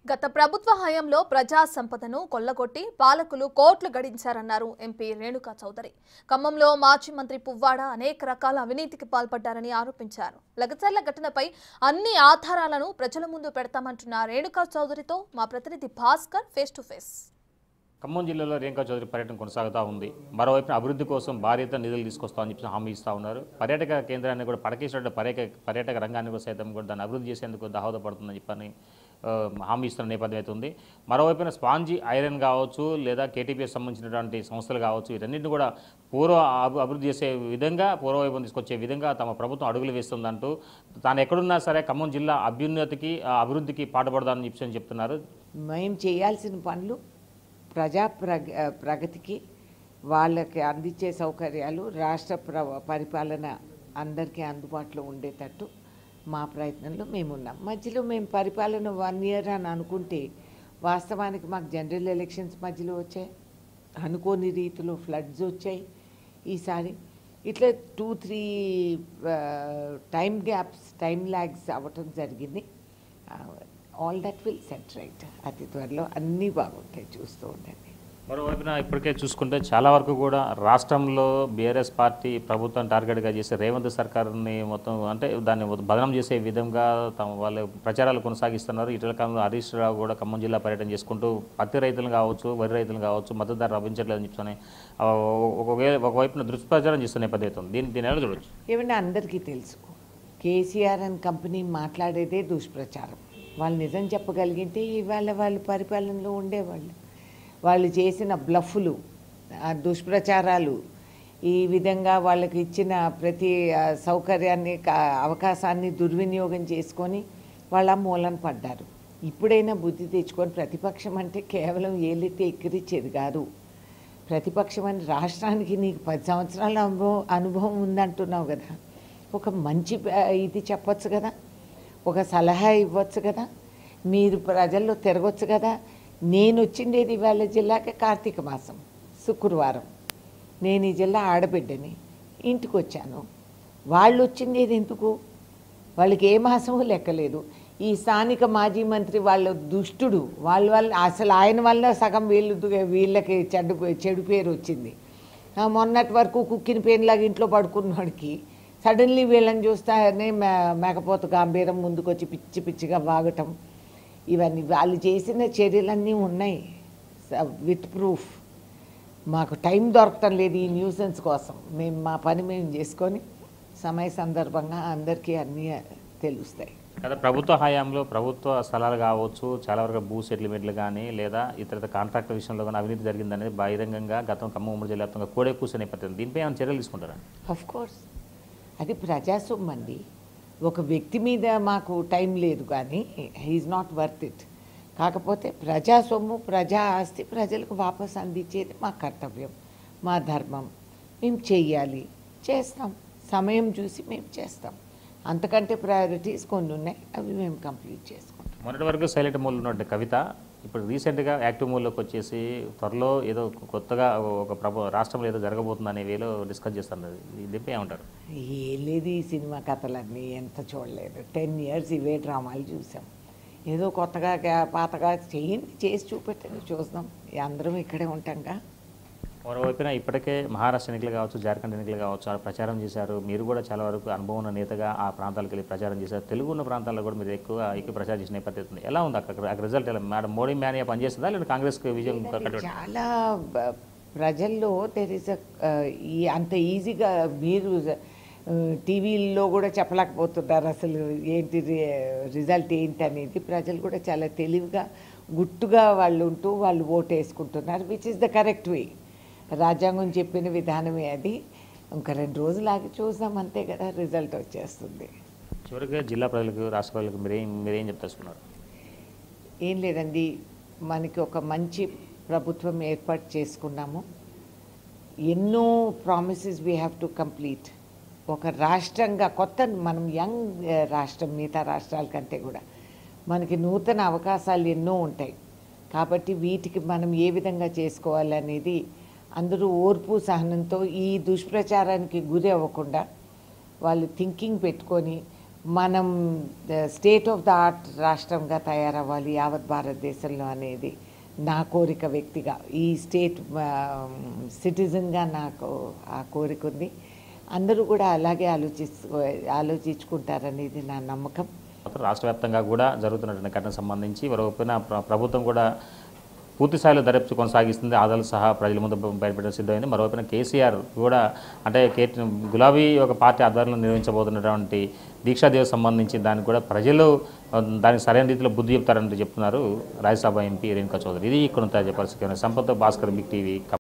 గత ప్రభుత్వ హయాంలో ప్రజా సంపదను కొల్లగొట్టి పాలకులు కోట్లు గడించారన్నారు ఎంపీ రేణుకా చౌదరి. ఖమ్మంలో మాజీ మంత్రి పువ్వాడ అనేక రకాల అవినీతికి పాల్పడ్డారని ఆరోపించారు. లగచర్ల ఘటనపై అన్ని ఆధారాలను ప్రజల ముందు పెడతామంటున్న రేణుకా చౌదరితో మా ప్రతినిధి Bhaskar face to face. Khammam జిల్లాలో రేణుకా చౌదరి పర్యటన కొనసాగుతూ ఉంది. మరోవైపున అభివృద్ధి కోసం భారీత నిధులు తీసుకొస్తామని చెప్పి హామీ ఇస్తూ ఉన్నారు. పర్యాటక కేంద్రాన్ని కూడా పడకేసినట్టు పర్యాటక రంగాన్ని కూడా సైతం కూడా దాన్ని అభివృద్ధి చేసేందుకు దోహదపడుతుందని చెప్పని హామీ ఇస్తున్న నేపథ్యం అయితే ఉంది. మరోవైపున స్పాంజీ ఐరన్ కావచ్చు లేదా కేటీపీఎస్ సంబంధించినటువంటి సంస్థలు కావచ్చు, వీటన్నింటిని కూడా అభివృద్ధి చేసే విధంగా పూర్వవైపు తీసుకొచ్చే విధంగా తమ ప్రభుత్వం అడుగులు వేస్తుందంటూ తాను ఎక్కడున్నా సరే ఖమ్మం జిల్లా అభివృద్ధికి పాటుపడదామని చెప్పి చెప్తున్నారు. మేము చేయాల్సిన పనులు ప్రగతికి వాళ్ళకి అందించే సౌకర్యాలు రాష్ట్ర పరిపాలన అందరికీ అందుబాటులో ఉండేటట్టు మా ప్రయత్నంలో మేమున్నాం. మధ్యలో మేము పరిపాలన 1 year అని అనుకుంటే వాస్తవానికి మాకు జనరల్ ఎలక్షన్స్ మధ్యలో వచ్చాయి, అనుకోని రీతిలో ఫ్లడ్స్ వచ్చాయి. ఈసారి ఇట్లా 2-3 టైం ల్యాగ్స్ అవ్వటం జరిగింది. All that will set right. అతి త్వరలో అన్నీ బాగుంటాయి, చూస్తూ ఉండండి. మరోవైపున ఇప్పటికే చూసుకుంటే చాలా వరకు కూడా రాష్ట్రంలో బీఆర్ఎస్ పార్టీ ప్రభుత్వం టార్గెట్గా చేసే రేవంత్ సర్కార్ని మొత్తం అంటే దాన్ని బదనం చేసే విధంగా వాళ్ళు ప్రచారాలు కొనసాగిస్తున్నారు. ఇటీవల కాలంలో హరీష్ రావు కూడా ఖమ్మం జిల్లా పర్యటన చేసుకుంటూ పత్తి రైతులు కావచ్చు, వరి రైతులు కావచ్చు, మద్దతు ధర లభించట్లేదని చెప్తానే ఒకవైపున దుష్ప్రచారం చేస్తున్న నేపథ్యం. దీని ఎలా చూడవచ్చు? ఏమంటే అందరికీ తెలుసు, కేసీఆర్ అండ్ కంపెనీ మాట్లాడేదే దుష్ప్రచారం. వాళ్ళు నిజం చెప్పగలిగితే ఇవాళ వాళ్ళు పరిపాలనలో ఉండేవాళ్ళు. వాళ్ళు చేసిన బ్లఫ్లు, దుష్ప్రచారాలు, ఈ విధంగా వాళ్ళకి ఇచ్చిన ప్రతి సౌకర్యాన్ని అవకాశాన్ని దుర్వినియోగం చేసుకొని వాళ్ళ మూలన పడ్డారు. ఇప్పుడైనా బుద్ధి తెచ్చుకొని ప్రతిపక్షం అంటే కేవలం ఏలెత్తి ఎక్కిరిచ్చేది కాదు. ప్రతిపక్షం అని రాష్ట్రానికి నీకు 10 సంవత్సరాల అనుభవం ఉందంటున్నావు కదా, ఒక మంచి ఇది చెప్పొచ్చు కదా, ఒక సలహా ఇవ్వచ్చు కదా, మీరు ప్రజల్లో తిరగొచ్చు కదా. నేను వచ్చిండేది ఇవాళ జిల్లాకి కార్తీక మాసం శుక్రవారం. నేను ఈ జిల్లా ఆడబిడ్డని, ఇంటికి వచ్చాను. వాళ్ళు వచ్చిండేది ఎందుకు? వాళ్ళకి ఏ మాసమో లెక్కలేదు. ఈ స్థానిక మాజీ మంత్రి వాళ్ళ దుష్టుడు, వాళ్ళ అసలు ఆయన వల్ల సగం వీళ్ళకి చెడు పేరు వచ్చింది. మొన్నటి వరకు కుక్కిన పేరులాగా ఇంట్లో పడుకున్నవాడికి సడన్లీ వీళ్ళని చూస్తానే మేకపోత గాంభీరం ముందుకొచ్చి పిచ్చి పిచ్చిగా వాగటం, ఇవన్నీ వాళ్ళు చేసిన చర్యలన్నీ ఉన్నాయి విత్ ప్రూఫ్. మాకు టైం దొరకటం లేదు ఈ న్యూసెన్స్ కోసం. మేము మా పని మేము చేసుకొని సమయ సందర్భంగా అందరికీ అన్నీ తెలుస్తాయి కదా. ప్రభుత్వ హయాంలో ప్రభుత్వ స్థలాలు కావచ్చు, చాలా వరకు భూ సెటిల్మెంట్లు కానీ లేదా ఇతర కాంట్రాక్టర్ విషయంలో కానీ అవినీతి జరిగిందనేది బహిరంగంగా గతం ఖమ్మం ఉమ్మడి జిల్లా వ్యాప్తంగా కోడే కూర్చొని నేపథ్యం. దీనిపై ఏమైనా చర్యలు తీసుకుంటారా? ఆఫ్ కోర్స్, అది ప్రజాస్వామ్యం అండి. ఒక వ్యక్తి మీద మాకు టైం లేదు, కానీ హీఈస్ నాట్ వర్త్ ఇట్. కాకపోతే ప్రజాస్వామ్యం, ప్రజా ఆస్తి ప్రజలకు వాపసు అందించేది మా కర్తవ్యం, మా ధర్మం. మేము చెయ్యాలి, చేస్తాం. సమయం చూసి మేము చేస్తాం. అంతకంటే ప్రయారిటీస్ కొన్ని ఉన్నాయి, అవి మేము కంప్లీట్ చేసుకుంటాం. మొన్నటి వరకు సైలెంట్ మోడ్లో ఉన్నటువంటి కవిత ఇప్పుడు రీసెంట్గా యాక్టివ్ మోడ్లోకి వచ్చేసి త్వరలో ఏదో కొత్తగా ఒక రాష్ట్రంలో ఏదో జరగబోతుంది అనే వేలో డిస్కస్ చేస్తున్నది. దీనిపై ఏమంటారు? ఏం లేదు, ఈ సినిమా కథలన్నీ ఎంత చూడలేదు. 10 years ఇవే డ్రామాలు చూసాం. ఏదో కొత్తగా పాతగా చేయండి, చేసి చూపెట్టండి, చూద్దాం. అందరం ఇక్కడే ఉంటాంగా. మరోవైపున ఇప్పటికే మహారాష్ట్ర ఎన్నికలు కావచ్చు, జార్ఖండ్ ఎన్నికలు కావచ్చు, ప్రచారం చేశారు. మీరు కూడా చాలా వరకు అనుభవం ఉన్న నేతగా ఆ ప్రాంతాలకు వెళ్ళి ప్రచారం చేశారు. తెలుగు ఉన్న ప్రాంతాల్లో కూడా మీరు ఎక్కువ ప్రచారం చేసిన నేపథ్యం ఉంది. ఎలా ఉంది అక్కడ రిజల్ట్? ఎలా మేడం మోడీ మ్యానియా పనిచేస్తుందా లేదా కాంగ్రెస్కి విజయం? చాలా ప్రజల్లో అంత ఈజీగా మీరు టీవీల్లో కూడా చెప్పలేకపోతున్నారు అసలు ఏంటి రిజల్ట్ ఏంటి అనేది. ప్రజలు కూడా చాలా తెలివిగా గుట్టుగా వాళ్ళు ఉంటూ వాళ్ళు ఓటు వేసుకుంటున్నారు, which is the correct way. రాజ్యాంగం చెప్పిన విధానమే అది. ఇంకా 2 రోజులు ఆగి చూద్దాం, అంతే కదా, రిజల్ట్ వచ్చేస్తుంది. చివరిగా జిల్లా ప్రజలకు, రాష్ట్ర ప్రజలకు మీరేం చెప్తున్నారు? ఏం లేదండి, మనకి ఒక మంచి ప్రభుత్వం ఏర్పాటు చేసుకున్నాము. ఎన్నో promises we have to complete. ఒక రాష్ట్రంగా కొత్త, మనం యంగ్ రాష్ట్రం, మిగతా రాష్ట్రాల కంటే కూడా మనకి నూతన అవకాశాలు ఎన్నో ఉంటాయి. కాబట్టి వీటికి మనం ఏ విధంగా చేసుకోవాలనేది అందరూ ఓర్పు సహనంతో, ఈ దుష్ప్రచారానికి గురి అవ్వకుండా వాళ్ళు థింకింగ్ పెట్టుకొని మనం స్టేట్ ఆఫ్ ద ఆర్ట్ రాష్ట్రంగా తయారవ్వాలి యావత్ భారతదేశంలో అనేది నా కోరిక వ్యక్తిగా. ఈ స్టేట్ సిటిజన్గా నాకు ఆ కోరిక ఉంది. అందరూ కూడా అలాగే ఆలోచించుకుంటారనేది నా నమ్మకం. రాష్ట్ర వ్యాప్తంగా కూడా జరుగుతున్నటువంటి ఘటనకు సంబంధించి మరోవైపున ప్రభుత్వం కూడా పూర్తి స్థాయిలో దర్యాప్తు కొనసాగిస్తుంది. ఆధారాలు సహా ప్రజల ముందు బయటపెట్టడం సిద్ధమైంది. మరోవైపున కేసీఆర్ కూడా అంటే గులాబీ ఒక పార్టీ ఆధ్వర్యంలో నిర్వహించబోతున్నటువంటి దీక్షా దివస్ సంబంధించి దానికి కూడా ప్రజలు దానికి సరైన రీతిలో బుద్ధి చెప్తారని చెప్తున్నారు రాజ్యసభ ఎంపీ రేణుకా చౌదరి. ఇది ఇక్కడ చెప్పాల్సి సంపత్ భాస్కర్ బిగ్ టీవీ.